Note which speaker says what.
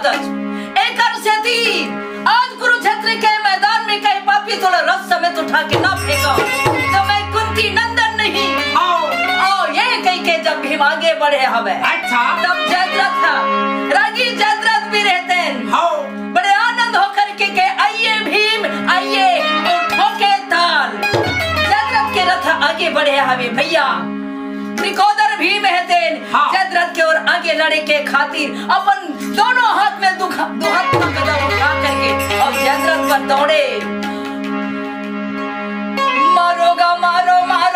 Speaker 1: आदत एक से थी। आज कुरुक्षेत्र के मैदान में कई पापी थोड़ा रस समेत उठा के ना फेंका तो मैं कुंती नंदन नहीं। आओ ये कह के जब भीम आगे बढ़े हमें
Speaker 2: अच्छा
Speaker 1: तब जयद्रथ था रागी जयद्रथ भी रहते हैं बड़े आनंद होकर के आइए भीम आइए और ठोके ताल। जयद्रथ के रथ आगे बढ़े हमें भैया त्रिकोदर भीम रहते जयद्रथ के और आगे लड़े के खातिर अपन दोनों हाथ में दुहात का कदम उठा करके और जयद्रथ पर दौड़े। मारोगा मारो मारो